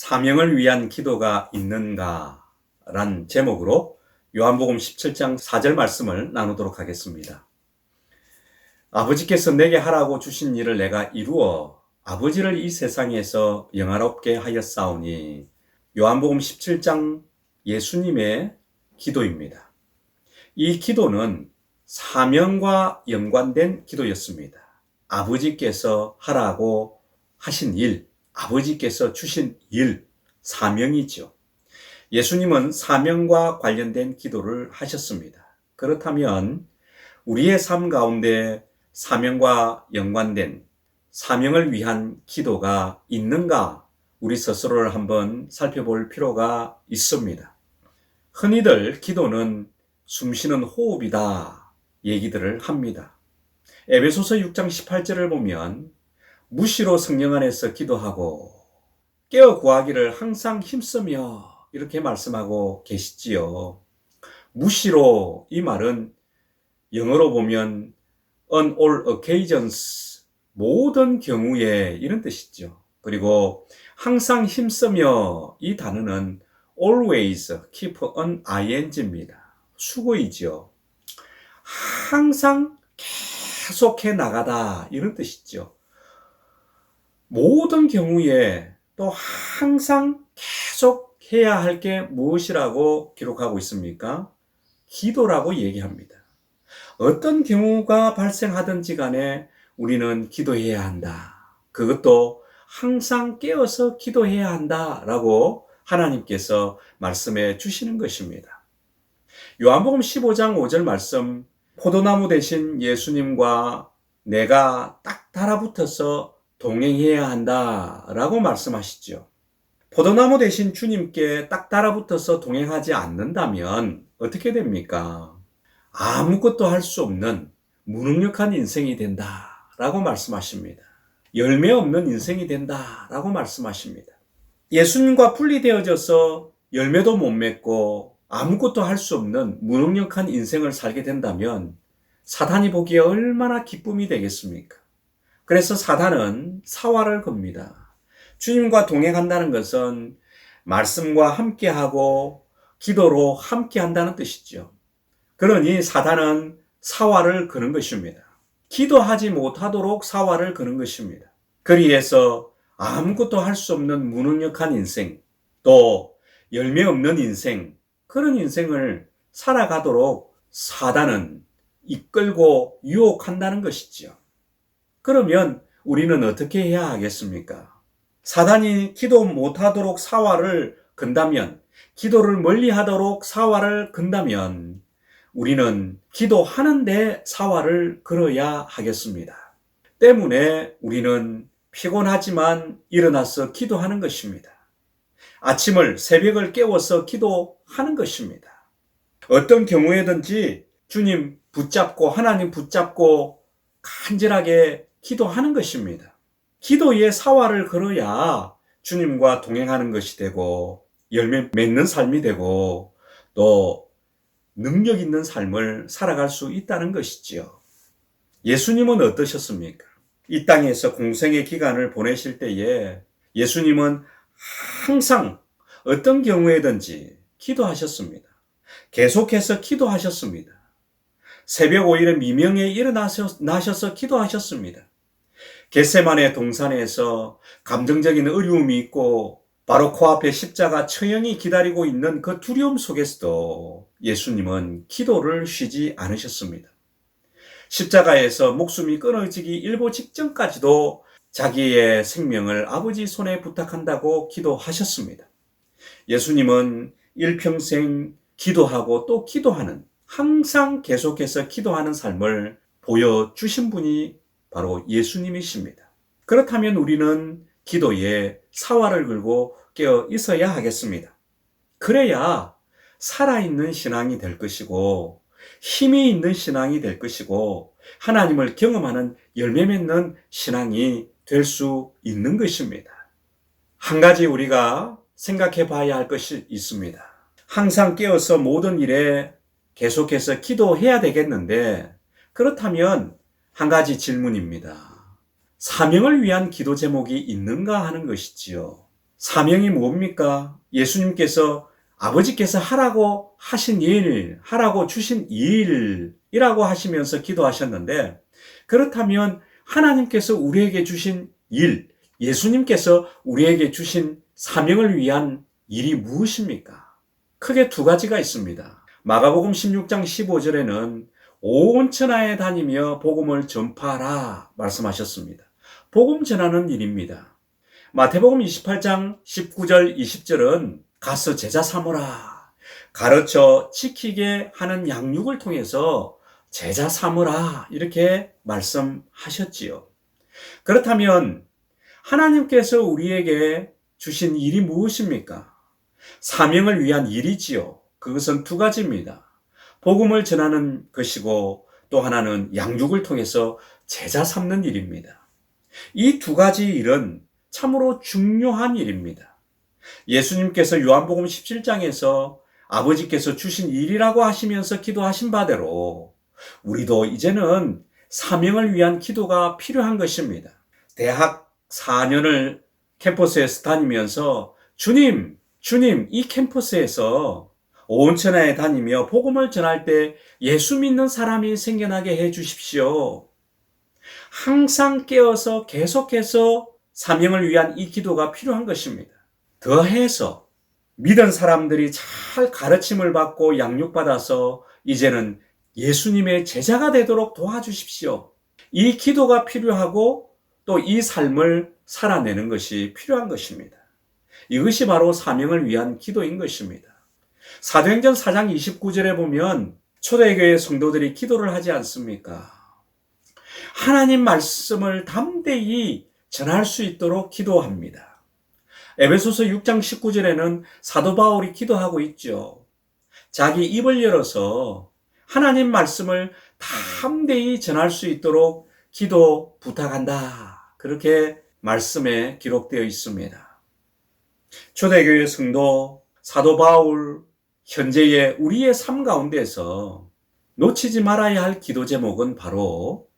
사명을 위한 기도가 있는가? 란 제목으로 요한복음 17장 4절 말씀을 나누도록 하겠습니다. 아버지께서 내게 하라고 주신 일을 내가 이루어 아버지를 이 세상에서 영화롭게 하였사오니. 요한복음 17장 예수님의 기도입니다. 이 기도는 사명과 연관된 기도였습니다. 아버지께서 하라고 하신 일, 아버지께서 주신 일, 사명이죠. 예수님은 사명과 관련된 기도를 하셨습니다. 그렇다면 우리의 삶 가운데 사명과 연관된 사명을 위한 기도가 있는가? 우리 스스로를 한번 살펴볼 필요가 있습니다. 흔히들 기도는 숨쉬는 호흡이다 얘기들을 합니다. 에베소서 6장 18절을 보면 무시로 성령 안에서 기도하고 깨어 구하기를 항상 힘쓰며 이렇게 말씀하고 계시지요. 무시로, 이 말은 영어로 보면 on all occasions, 모든 경우에 이런 뜻이죠. 그리고 항상 힘쓰며, 이 단어는 always, keep on ing입니다. 수고이죠. 항상 계속해 나가다 이런 뜻이죠. 모든 경우에 또 항상 계속 해야 할 게 무엇이라고 기록하고 있습니까? 기도라고 얘기합니다. 어떤 경우가 발생하든지 간에 우리는 기도해야 한다. 그것도 항상 깨어서 기도해야 한다라고 하나님께서 말씀해 주시는 것입니다. 요한복음 15장 5절 말씀, 포도나무 대신 예수님과 내가 딱 달라붙어서 동행해야 한다라고 말씀하시죠. 포도나무 대신 주님께 딱 달라붙어서 동행하지 않는다면 어떻게 됩니까? 아무것도 할 수 없는 무능력한 인생이 된다라고 말씀하십니다. 열매 없는 인생이 된다라고 말씀하십니다. 예수님과 분리되어져서 열매도 못 맺고 아무것도 할 수 없는 무능력한 인생을 살게 된다면 사단이 보기에 얼마나 기쁨이 되겠습니까? 그래서 사단은 사활을 겁니다. 주님과 동행한다는 것은 말씀과 함께하고 기도로 함께한다는 뜻이죠. 그러니 사단은 사활을 거는 것입니다. 기도하지 못하도록 사활을 거는 것입니다. 그리해서 아무것도 할 수 없는 무능력한 인생, 또 열매 없는 인생, 그런 인생을 살아가도록 사단은 이끌고 유혹한다는 것이죠. 그러면 우리는 어떻게 해야 하겠습니까? 사단이 기도 못하도록 사활을 건다면, 기도를 멀리하도록 사활을 건다면 우리는 기도하는데 사활을 걸어야 하겠습니다. 때문에 우리는 피곤하지만 일어나서 기도하는 것입니다. 아침을, 새벽을 깨워서 기도하는 것입니다. 어떤 경우에든지 주님 붙잡고, 하나님 붙잡고 간절하게 기도하는 것입니다. 기도의 사활을 걸어야 주님과 동행하는 것이 되고 열매 맺는 삶이 되고 또 능력 있는 삶을 살아갈 수 있다는 것이지요. 예수님은 어떠셨습니까? 이 땅에서 공생의 기간을 보내실 때에 예수님은 항상 어떤 경우에든지 기도하셨습니다. 계속해서 기도하셨습니다. 새벽 5일에 미명에 일어나셔서 기도하셨습니다. 겟세마네 동산에서 감정적인 어려움이 있고 바로 코앞에 십자가 처형이 기다리고 있는 그 두려움 속에서도 예수님은 기도를 쉬지 않으셨습니다. 십자가에서 목숨이 끊어지기 일보 직전까지도 자기의 생명을 아버지 손에 부탁한다고 기도하셨습니다. 예수님은 일평생 기도하고 또 기도하는, 항상 계속해서 기도하는 삶을 보여주신 분이 바로 예수님이십니다. 그렇다면 우리는 기도에 사활을 걸고 깨어 있어야 하겠습니다. 그래야 살아있는 신앙이 될 것이고 힘이 있는 신앙이 될 것이고 하나님을 경험하는 열매 맺는 신앙이 될 수 있는 것입니다. 한 가지 우리가 생각해 봐야 할 것이 있습니다. 항상 깨어서 모든 일에 계속해서 기도해야 되겠는데, 그렇다면 한 가지 질문입니다. 사명을 위한 기도 제목이 있는가 하는 것이지요. 사명이 뭡니까? 예수님께서 아버지께서 하라고 하신 일, 하라고 주신 일이라고 하시면서 기도하셨는데, 그렇다면 하나님께서 우리에게 주신 일, 예수님께서 우리에게 주신 사명을 위한 일이 무엇입니까? 크게 두 가지가 있습니다. 마가복음 16장 15절에는 온 천하에 다니며 복음을 전파하라 말씀하셨습니다. 복음 전하는 일입니다. 마태복음 28장 19절 20절은 가서 제자 삼으라, 가르쳐 지키게 하는 양육을 통해서 제자 삼으라 이렇게 말씀하셨지요. 그렇다면 하나님께서 우리에게 주신 일이 무엇입니까? 사명을 위한 일이지요. 그것은 두 가지입니다. 복음을 전하는 것이고 또 하나는 양육을 통해서 제자 삼는 일입니다. 이 두 가지 일은 참으로 중요한 일입니다. 예수님께서 요한복음 17장에서 아버지께서 주신 일이라고 하시면서 기도하신 바대로 우리도 이제는 사명을 위한 기도가 필요한 것입니다. 대학 4년을 캠퍼스에서 다니면서 주님, 이 캠퍼스에서 온 천하에 다니며 복음을 전할 때 예수 믿는 사람이 생겨나게 해 주십시오. 항상 깨어서 계속해서 사명을 위한 이 기도가 필요한 것입니다. 더해서 믿은 사람들이 잘 가르침을 받고 양육받아서 이제는 예수님의 제자가 되도록 도와주십시오. 이 기도가 필요하고 또 이 삶을 살아내는 것이 필요한 것입니다. 이것이 바로 사명을 위한 기도인 것입니다. 사도행전 4장 29절에 보면 초대교회 성도들이 기도를 하지 않습니까? 하나님 말씀을 담대히 전할 수 있도록 기도합니다. 에베소서 6장 19절에는 사도 바울이 기도하고 있죠. 자기 입을 열어서 하나님 말씀을 담대히 전할 수 있도록 기도 부탁한다. 그렇게 말씀에 기록되어 있습니다. 초대교회 성도 사도 바울 현재의 우리의 삶 가운데서 놓치지 말아야 할 기도 제목은 바로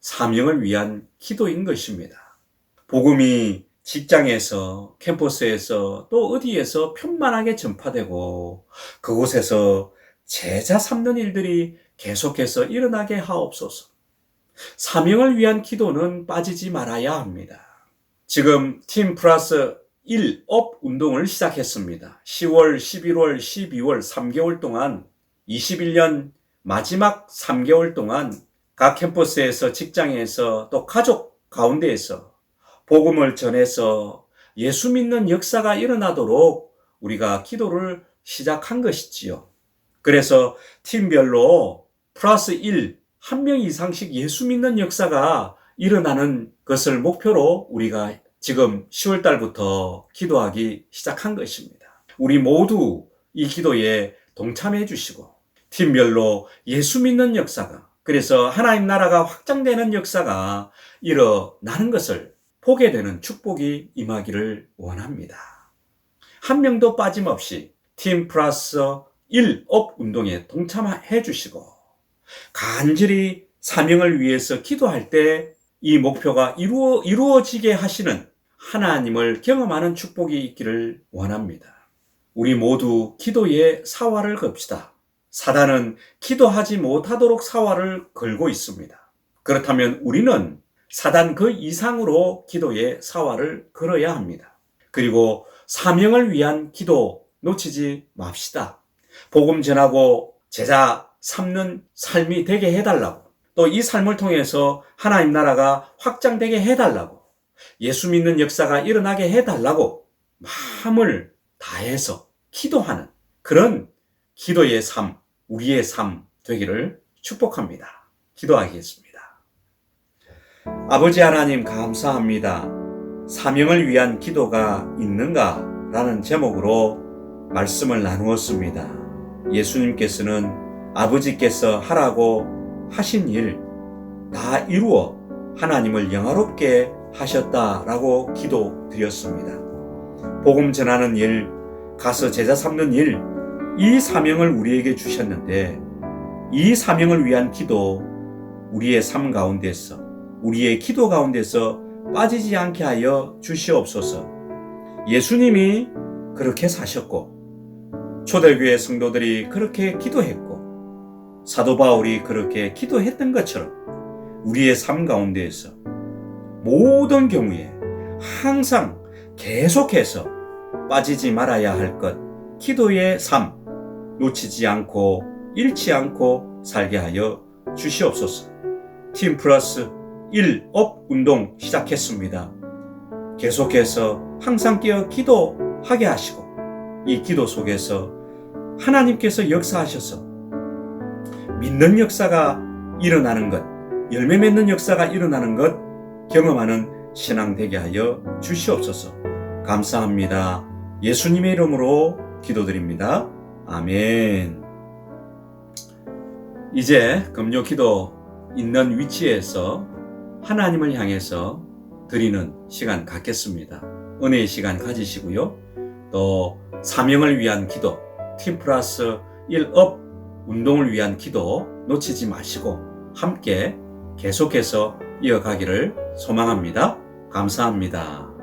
사명을 위한 기도인 것입니다. 복음이 직장에서, 캠퍼스에서 또 어디에서 편만하게 전파되고 그곳에서 제자 삼는 일들이 계속해서 일어나게 하옵소서. 사명을 위한 기도는 빠지지 말아야 합니다. 지금 팀 플러스 1업 운동을 시작했습니다. 10월, 11월, 12월 3개월 동안 21년 마지막 3개월 동안 각 캠퍼스에서 직장에서 또 가족 가운데에서 복음을 전해서 예수 믿는 역사가 일어나도록 우리가 기도를 시작한 것이지요. 그래서 팀별로 플러스 1, 한 명 이상씩 예수 믿는 역사가 일어나는 것을 목표로 우리가 지금 10월 달부터 기도하기 시작한 것입니다. 우리 모두 이 기도에 동참해 주시고 팀별로 예수 믿는 역사가, 그래서 하나님 나라가 확장되는 역사가 일어나는 것을 보게 되는 축복이 임하기를 원합니다. 한 명도 빠짐없이 팀 플러스 1업 운동에 동참해 주시고 간절히 사명을 위해서 기도할 때 이 목표가 이루어지게 하시는 하나님을 경험하는 축복이 있기를 원합니다. 우리 모두 기도에 사활을 겁시다. 사단은 기도하지 못하도록 사활을 걸고 있습니다. 그렇다면 우리는 사단 그 이상으로 기도에 사활을 걸어야 합니다. 그리고 사명을 위한 기도 놓치지 맙시다. 복음 전하고 제자 삼는 삶이 되게 해달라고, 또 이 삶을 통해서 하나님 나라가 확장되게 해달라고, 예수 믿는 역사가 일어나게 해달라고 마음을 다해서 기도하는 그런 기도의 삶, 우리의 삶 되기를 축복합니다. 기도하겠습니다. 아버지 하나님 감사합니다. 사명을 위한 기도가 있는가? 라는 제목으로 말씀을 나누었습니다. 예수님께서는 아버지께서 하라고 하신 일 다 이루어 하나님을 영화롭게 하셨다라고 기도드렸습니다. 복음 전하는 일, 가서 제자 삼는 일, 이 사명을 우리에게 주셨는데 이 사명을 위한 기도 우리의 삶 가운데서, 우리의 기도 가운데서 빠지지 않게 하여 주시옵소서. 예수님이 그렇게 사셨고 초대교회 성도들이 그렇게 기도했고 사도 바울이 그렇게 기도했던 것처럼 우리의 삶 가운데에서 모든 경우에 항상 계속해서 빠지지 말아야 할 것, 기도의 삶 놓치지 않고 잃지 않고 살게 하여 주시옵소서. 팀 플러스 1업 운동 시작했습니다. 계속해서 항상 깨어 기도하게 하시고 이 기도 속에서 하나님께서 역사하셔서 믿는 역사가 일어나는 것, 열매 맺는 역사가 일어나는 것 경험하는 신앙 되게 하여 주시옵소서. 감사합니다. 예수님의 이름으로 기도드립니다. 아멘. 이제 금요 기도 있는 위치에서 하나님을 향해서 드리는 시간 갖겠습니다. 은혜의 시간 가지시고요. 또 사명을 위한 기도, 팀 플러스 1업 운동을 위한 기도 놓치지 마시고 함께 계속해서 이어가기를 소망합니다. 감사합니다.